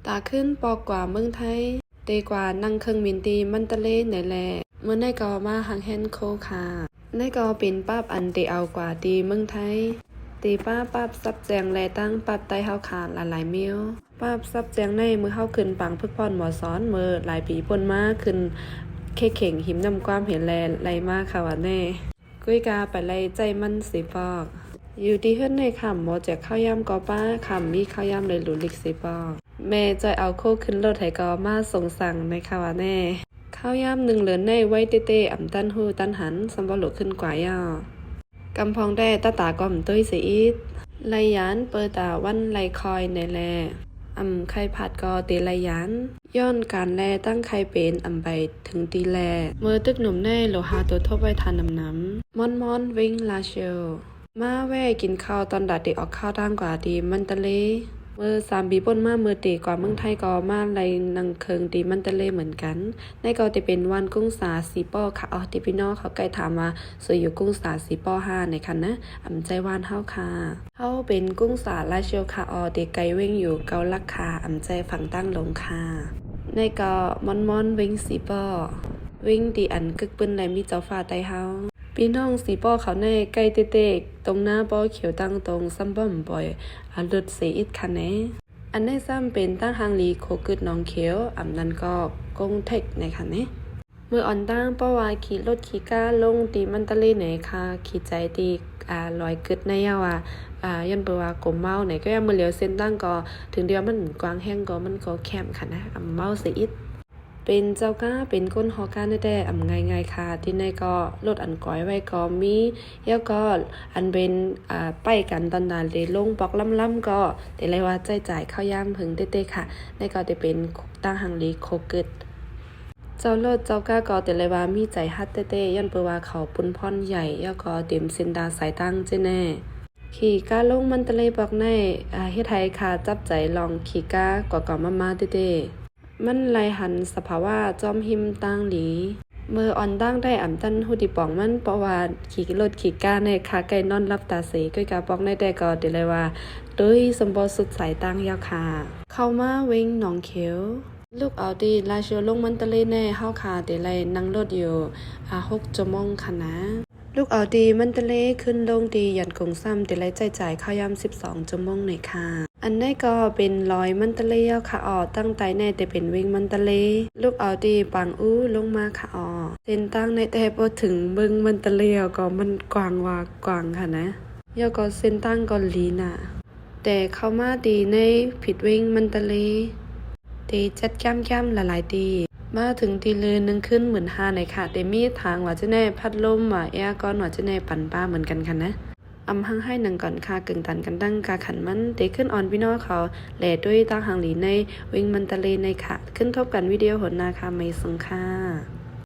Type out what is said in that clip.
ตาขึ้นปอกกว่าเมืองไทยเตกว่านั่งเครื่องบินตีมันตะเลในแลเมื่อในกอมาหังแฮนโคค่ะในกอเป็นป้าบอันเตเอากว่าตีเมืองไทยตีป้าปับซับแจงแลตั้งปับไตเฮาขาดหลายมิ้วป้าบซับแจงในมือเฮาขึ้นปังพึกพรหมอซ้อนมือหลายปีปนมาขึ้นเคเข่งหิมนำความเห็นแลไหลมากค่ะว่าแน่กุ้ยกาไปไล่ใจมันสิปอกอยู่ที่เฮือนในคำบ่แจกข้าวยำกอป้าคำมีข้าวยำเลยหลุลิกสิปอกแม่จอยเอาโคขึ้นรถไถกอมาส่งสั่งในค่ะว่าแน่ข้าวยำหนึ่งเหลือนในไว้เต้ๆอ่ำตันหูตันหันสมบ่หลุขึ้นกว่าย่อกำพองได้ตาก่อมตุ้ยสิอีดไลยานเปิดตาวันไลคอยในแลไข่ผัดกอตีไลยานย้อนการแลตั้งไข่เป็นไปถึงตีแลเมื่อตึกหนุ่มแน่โลหะตัวทบไว้ทานน้ำมอนวิ่งลาเชลมาแว่กินข้าวตอนดัดเด็กออกข้าวตั้งกว่าดีมันตะเลเมื่อ3 ปีป่นมาเมื่อตีกว่าเมืองไทยก็มาไลนังเคิงตีมันตะเลเหมือนกันในก็จะเป็นวันกุ้งสาสีป้อค่ะติพี่น้องเขาใกล้ถามมาสวยอยู่กุ้งสาสีป้อ5ในคันนะใจวานเฮาค่ะเฮาเป็นกุ้งสาลาเชียวค่ะติไกเว้งอยู่เกาลักค่ะใจฝั่งตั้งลงค่ะในก็มอนเว้งสีป้อเว้งตีอันกึกปืนไหลมีเจ้าฟ้าไตเฮาพี่น้องสีป้อเขาในใกล้เตะตรงหน้าป้อเขียวตั้งตรงซ้ำบ่มบ่อยรถเสียอิดคันแน่อันได้ซ้ำเป็นตั้งหางลีโคกึดน้องเขียวนั้นก็กงเทคในคันแน่เมื่ออ่อนตั้งป้อว่าขี่รถขี่ก้าลงตีมันตะเลไหนค่ะขี่ใจตีลอยกึดในยาว่ายันเปว่ากลมเมาไหนก็ยังมือเหลียวเส้นตั้งก็ถึงเดียวมันกว้างแห้งก็มันก็แคบค่ะนะเมาเสียอิดเป็นเจ้าก้าเป็นก้นหอก้าได้ง่ายๆค่ะที่ในก็ลดอันก้อยไว้ก็มีแล้วก็อันเป็นไปกันตอนนั้นเลยลงปอกล่ำๆก็แต่เลยว่าจ่ายข้าวยำถึงเต้ๆค่ะในก็จะเป็นตั้งหังลีโคกึดเจ้าลดเจ้าก้าก็แต่เลยว่ามีใจฮัดเต้ๆยันเปว่าเขาปุ้นพรใหญ่แล้วก็เต็มเส้นดาสายตั้งเจ้แน่ขี่ก้าลงมันตะเลยบอกในเฮ็ดไทยค่ะจับใจลองขี่ก้ากว่ามาเต้มันไลหันสภาวะจอมหิมตั้งหลีเมื่ออ่อนตั้งได้ตันหูดิป่องมันเพราะว่าขี่รถขี่ก้าในขาไก่นอนรับตาเสก้อยกาปอกในแต่ก็เดี๋ยวเลยว่าโดยสมบูรณ์สุดสายตั้งยาวค่ะเข้ามาเว้งหนองเขียวลูกเอาดีลาเชียวลงมันตะเลแน่เฮาค่ะเดี๋ยวเลยนั่งรถอยู่6 ชั่วโมงค่ะนะลูกเอาดีมันตะเลขึ้นลงดีหยันกงซ้ำเดี๋ยวเลยจ่ายข้าวยำ12 ชั่วโมงหน่อยค่ะอันนี้ก็เป็นรอยมันตะเลค่ะตั้งใจแน่แต่เป็นวิ่งมันตะเลลูกเอาดีปังลงมาค่ะเส้นตั้งในแต่พอถึงบึงมันตะเลก็มันกว้างว่ากว้างค่ะนะแล้วก็เส้นตั้งก็ลีน่ะแต่เข้ามาดีในผิดวิ่งมันตะเลตีจัดจ้ำหลายๆตีมาถึงตีเลยนึงขึ้น15,000ในค่ะแต่มีทางว่าจะแน่พัดลมว่าแอร์ก้อนว่าจะแน่ปั่นป้าเหมือนกันค่ะนะหั่งให้หนังก่อนค่ะกึ่งตันกันดังกาขันมันเตะขึ้นออนพี่น้องเขาแหล่ด้วยตั้งหางหลีในวิ่งมันตะเลในค่ะขึ้นทบกันวิดีโอหนนาค่ะไม่สงค่ะ